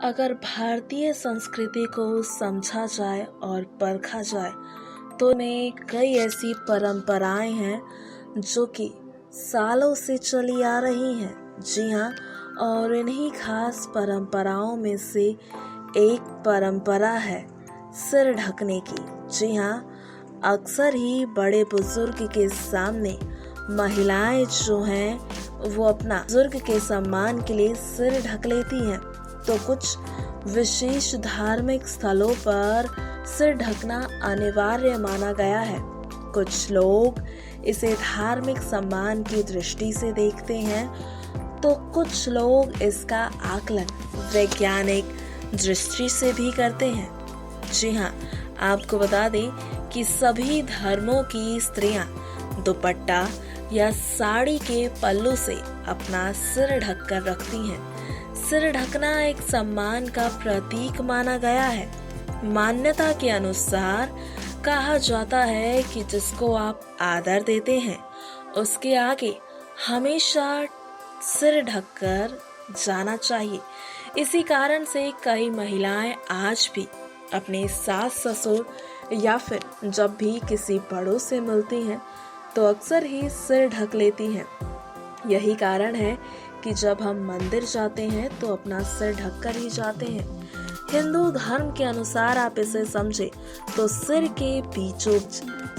अगर भारतीय संस्कृति को समझा जाए और परखा जाए तो में कई ऐसी परंपराएं हैं जो कि सालों से चली आ रही हैं। जी हाँ, और इन्हीं खास परंपराओं में से एक परंपरा है सिर ढकने की। जी हाँ, अक्सर ही बड़े बुजुर्ग के सामने महिलाएं जो हैं वो अपना बुजुर्ग के सम्मान के लिए सिर ढक लेती हैं। तो कुछ विशेष धार्मिक स्थलों पर सिर ढकना अनिवार्य माना गया है। कुछ लोग इसे धार्मिक सम्मान की दृष्टि से देखते हैं तो कुछ लोग इसका आकलन वैज्ञानिक दृष्टि से भी करते हैं। जी हाँ, आपको बता दें कि सभी धर्मों की स्त्रियां दुपट्टा या साड़ी के पल्लू से अपना सिर ढक कर रखती हैं। सिर ढकना एक सम्मान का प्रतीक माना गया है। मान्यता के अनुसार कहा जाता है कि जिसको आप आदर देते हैं उसके आगे हमेशा सिर ढककर जाना चाहिए। इसी कारण से कई महिलाएं आज भी अपने सास ससुर या फिर जब भी किसी बड़ों से मिलती हैं तो अक्सर ही सिर ढक लेती हैं। यही कारण है कि जब हम मंदिर जाते हैं तो अपना सिर ढककर ही जाते हैं। हिंदू धर्म के अनुसार आप इसे समझे तो सिर के बीचों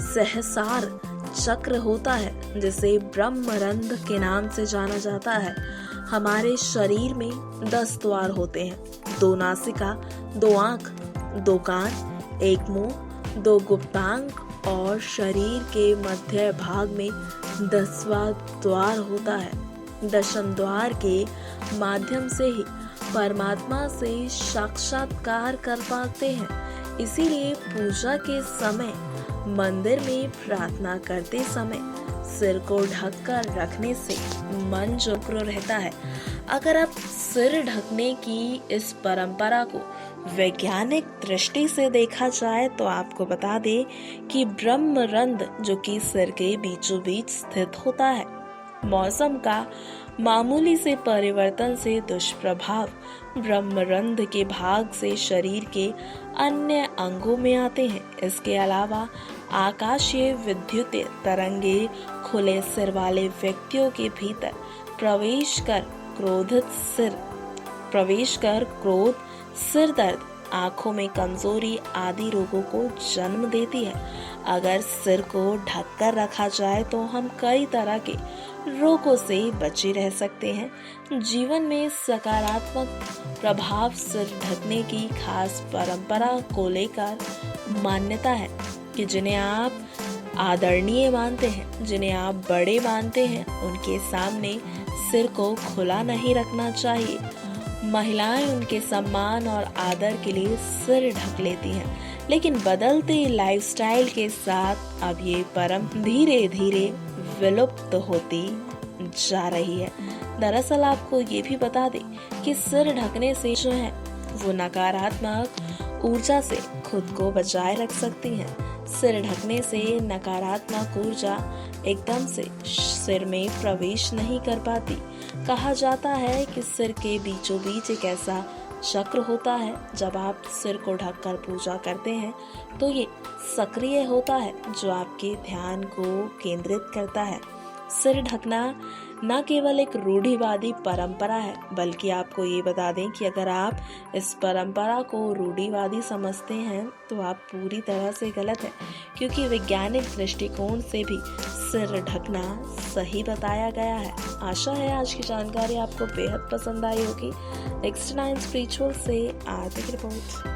सहस्रार चक्र होता है जिसे ब्रह्मरंध्र के नाम से जाना जाता है। हमारे शरीर में 10 द्वार होते हैं, 2 नासिका, 2 आँख, 2 कान, 1 मुंह, 2 गुप्तांग और शरीर के मध्य भाग में 10वां द्वार होता है। दशम द्वार के माध्यम से ही परमात्मा से साक्षात्कार कर पाते हैं। इसीलिए पूजा के समय मंदिर में प्रार्थना करते समय सिर को ढककर रखने से मन जुकरो रहता है। अगर आप सिर ढकने की इस परंपरा को वैज्ञानिक दृष्टि से देखा जाए तो आपको बता दें कि ब्रह्मरंध्र जो कि सिर के बीचों बीच स्थित होता है, मौसम का मामूली से परिवर्तन से दुष्प्रभाव ब्रह्मरंध्र के भाग से शरीर के अन्य अंगों में आते हैं। इसके अलावा आकाशीय विद्युतीय तरंगे खुले सिर वाले व्यक्तियों के भीतर प्रवेश कर क्रोध, सिर दर्द, आंखों में कमजोरी आदि रोगों को जन्म देती है। अगर सिर को ढककर रखा जाए तो हम कई तरह के रोगों से बचे रह सकते हैं। जीवन में सकारात्मक प्रभाव सिर ढकने की खास परंपरा को लेकर मान्यता है कि जिन्हें आप आदरणीय मानते हैं, जिन्हें आप बड़े मानते हैं, उनके सामने सिर को खुला नहीं रखना चाहिए। महिलाएं उनके सम्मान और आदर के लिए सिर ढक लेती हैं, लेकिन बदलते लाइफस्टाइल के साथ अब ये परंपरा धीरे धीरे विलुप्त होती जा रही है। दरअसल आपको ये भी बता दें कि सिर ढकने से जो है वो नकारात्मक ऊर्जा से खुद को बचाए रख सकती हैं। सिर ढकने से नकारात्मक ऊर्जा एकदम से सिर में प्रवेश नहीं कर पाती। कहा जाता है कि सिर के बीचों बीच एक ऐसा चक्र होता है, जब आप सिर को ढककर पूजा करते हैं तो ये सक्रिय होता है जो आपके ध्यान को केंद्रित करता है। सिर ढकना न केवल एक रूढ़िवादी परंपरा है, बल्कि आपको ये बता दें कि अगर आप इस परंपरा को रूढ़िवादी समझते हैं तो आप पूरी तरह से गलत हैं, क्योंकि वैज्ञानिक दृष्टिकोण से भी सिर ढकना सही बताया गया है। आशा है आज की जानकारी आपको बेहद पसंद आई होगी। नेक्स्ट 9 स्पिरिचुअल से आरती की रिपोर्ट।